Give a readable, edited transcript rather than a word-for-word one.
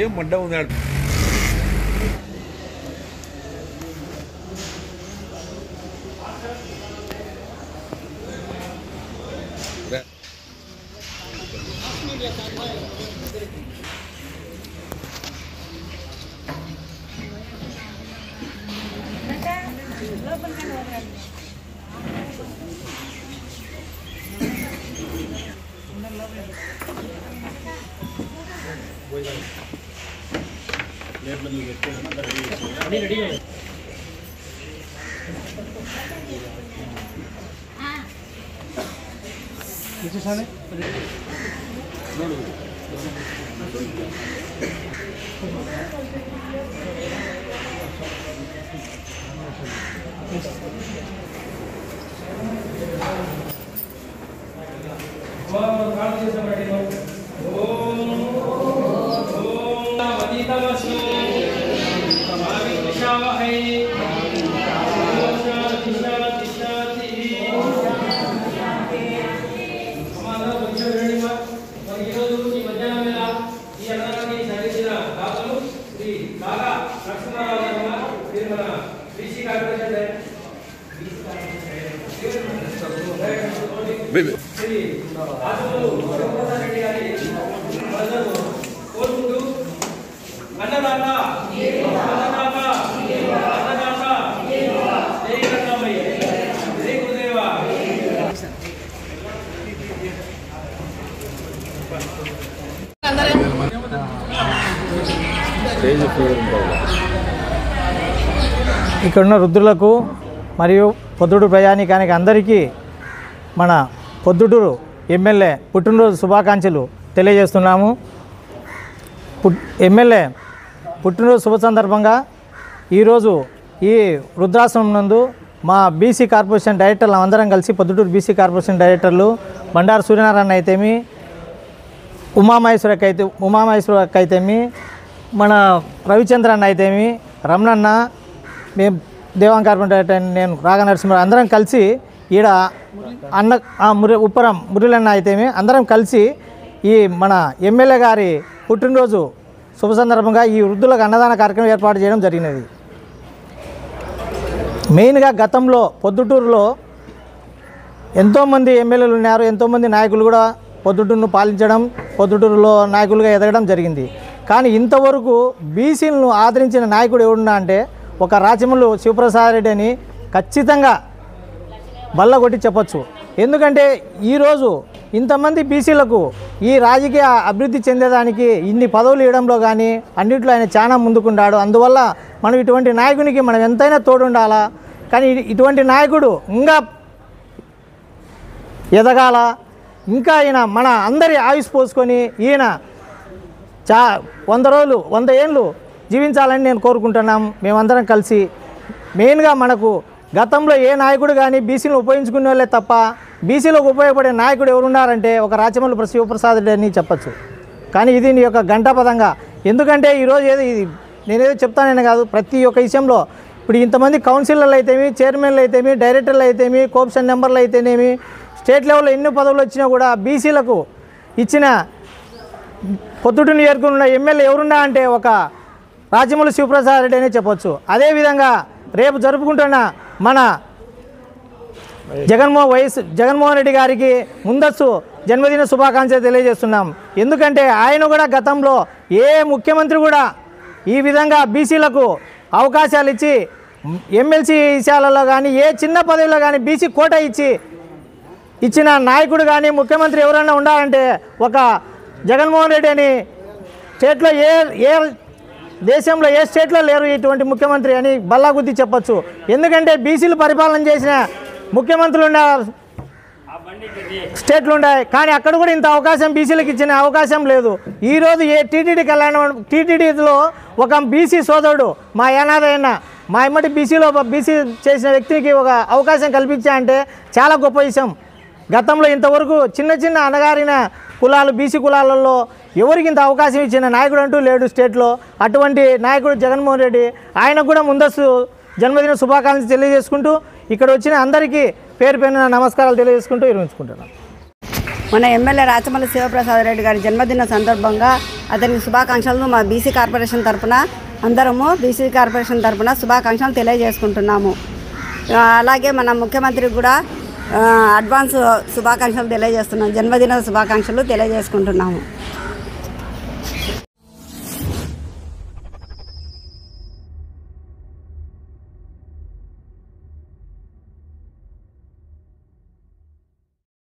ఏం మడ్డ ఉంది ఇక్కడున్న వృద్ధులకు మరియు పొద్దుటూరు ప్రయాణికానికి అందరికీ మన పొద్దుటూరు ఎమ్మెల్యే పుట్టినరోజు శుభాకాంక్షలు తెలియజేస్తున్నాము. ఎమ్మెల్యే పుట్టినరోజు శుభ సందర్భంగా ఈరోజు ఈ వృద్ధాశ్రమం నందు మా బీసీ కార్పొరేషన్ డైరెక్టర్లు అందరం కలిసి పొద్దుటూరు బీసీ కార్పొరేషన్ డైరెక్టర్లు బండారు సూర్యనారాయణ అయితేమి, ఉమామహేశ్వరక్క అయితేమి, మన రవిచంద్రన్న అయితేమి, రమణన్న, మేము దేవాంగ కార్పొరేటర్, నేను రాగా నరసింహరావు అందరం కలిసి ఈడ ఉప్పరం మురళన్న అయితేమి అందరం కలిసి ఈ మన ఎమ్మెల్యే గారి పుట్టినరోజు శుభ సందర్భంగా ఈ వృద్ధులకు అన్నదాన కార్యక్రమం ఏర్పాటు చేయడం జరిగినది. మెయిన్గా గతంలో పొద్దుటూరులో ఎంతోమంది ఎమ్మెల్యేలు ఉన్నారు, ఎంతోమంది నాయకులు కూడా పొద్దుటూరును పాలించడం, పొద్దుటూరులో నాయకులుగా ఎదగడం జరిగింది. కానీ ఇంతవరకు బీసీలను ఆదరించిన నాయకుడు ఎవడున్నా అంటే ఒక రాచమల్లు శివప్రసాద్ రెడ్డి అని ఖచ్చితంగా బల్లగొట్టి చెప్పచ్చు. ఎందుకంటే ఈరోజు ఇంతమంది బీసీలకు ఈ రాజకీయ అభివృద్ధి చెందేదానికి ఇన్ని పదవులు ఇవ్వడంలో కానీ అన్నింటిలో ఆయన చాలా ముందుకున్నాడు. అందువల్ల మనం ఇటువంటి నాయకునికి మనం ఎంతైనా తోడుండాలా. కానీ ఇటువంటి నాయకుడు ఇంకా ఎదగాల, ఇంకా ఈయన మన అందరి ఆయుష్ పోసుకొని ఈయన 100 రోజులు 100 ఏళ్ళు జీవించాలని నేను కోరుకుంటున్నాం. మేమందరం కలిసి మెయిన్గా మనకు గతంలో ఏ నాయకుడు కానీ బీసీలను ఉపయోగించుకునే వాళ్ళే తప్ప బీసీలకు ఉపయోగపడే నాయకుడు ఎవరున్నారంటే ఒక రాచమల్లు శివప్రసాద్ రెడ్డి అని చెప్పచ్చు. కానీ ఇది నీ యొక్క గంటాపదంగా, ఎందుకంటే ఈరోజు ఇది నేనేదో చెప్తానని కాదు, ప్రతి ఒక్క విషయంలో ఇప్పుడు ఇంతమంది కౌన్సిలర్లు అయితేమి, చైర్మన్లు అయితేమి, డైరెక్టర్లు అయితేమి, కోఆప్షన్ మెంబర్లు అయితేనేమి, స్టేట్ లెవెల్లో ఎన్ని పదవులు వచ్చినా కూడా బీసీలకు ఇచ్చిన పొద్దుటూరు నియోజకవర్గంలో ఎమ్మెల్యే ఎవరున్నా అంటే ఒక రాచమల్లు శివప్రసాద్ రెడ్డి అనే చెప్పొచ్చు. అదేవిధంగా రేపు జరుపుకుంటున్న మన జగన్మోహన్ రెడ్డి గారికి ముందస్తు జన్మదిన శుభాకాంక్షలు తెలియజేస్తున్నాం. ఎందుకంటే ఆయన కూడా గతంలో ఏ ముఖ్యమంత్రి కూడా ఈ విధంగా బీసీలకు అవకాశాలు ఇచ్చి ఎమ్మెల్సీ విషయాలలో కానీ ఏ చిన్న పదవిలో కానీ బీసీ కోట ఇచ్చిన నాయకుడు కానీ ముఖ్యమంత్రి ఎవరైనా ఉండాలంటే ఒక జగన్మోహన్ రెడ్డి అని స్టేట్లో ఏ దేశంలో ఏ స్టేట్లో లేరు ఇటువంటి ముఖ్యమంత్రి అని బల్లాగుద్ది చెప్పచ్చు. ఎందుకంటే బీసీలు పరిపాలన చేసిన ముఖ్యమంత్రులు ఉన్న స్టేట్లు ఉన్నాయి, కానీ అక్కడ కూడా ఇంత అవకాశం బీసీలకు ఇచ్చిన అవకాశం లేదు. ఈరోజు టీటీడీలో ఒక బీసీ సోదరుడు మా యానాదయ్యన్న మా ఇమ్మటి బీసీ చేసిన వ్యక్తికి ఒక అవకాశం కల్పించా అంటే చాలా గొప్ప విషయం. గతంలో ఇంతవరకు చిన్న అణగారిన కులాలు బీసీ కులాలలో ఎవరికి ఇంత అవకాశం ఇచ్చిన నాయకుడు అంటూ లేడు స్టేట్లో. అటువంటి నాయకుడు జగన్మోహన్ రెడ్డి, ఆయనకు కూడా ముందస్తు జన్మదిన శుభాకాంక్షలు తెలియజేసుకుంటూ ఇక్కడ వచ్చిన అందరికీ పేరు పేరున నమస్కారాలు తెలియజేసుకుంటూ విరమించుకుంటున్నాను. మన ఎమ్మెల్యే రాచమల్లి శివప్రసాద్ రెడ్డి గారి జన్మదిన సందర్భంగా అతనికి శుభాకాంక్షలను మా బీసీ కార్పొరేషన్ తరఫున అందరము బీసీ కార్పొరేషన్ తరఫున శుభాకాంక్షలు తెలియజేసుకుంటున్నాము. అలాగే మన ముఖ్యమంత్రికి కూడా అడ్వాన్స్ శుభాకాంక్షలు తెలియజేస్తున్నాము, జన్మదిన శుభాకాంక్షలు తెలియజేసుకుంటున్నాము.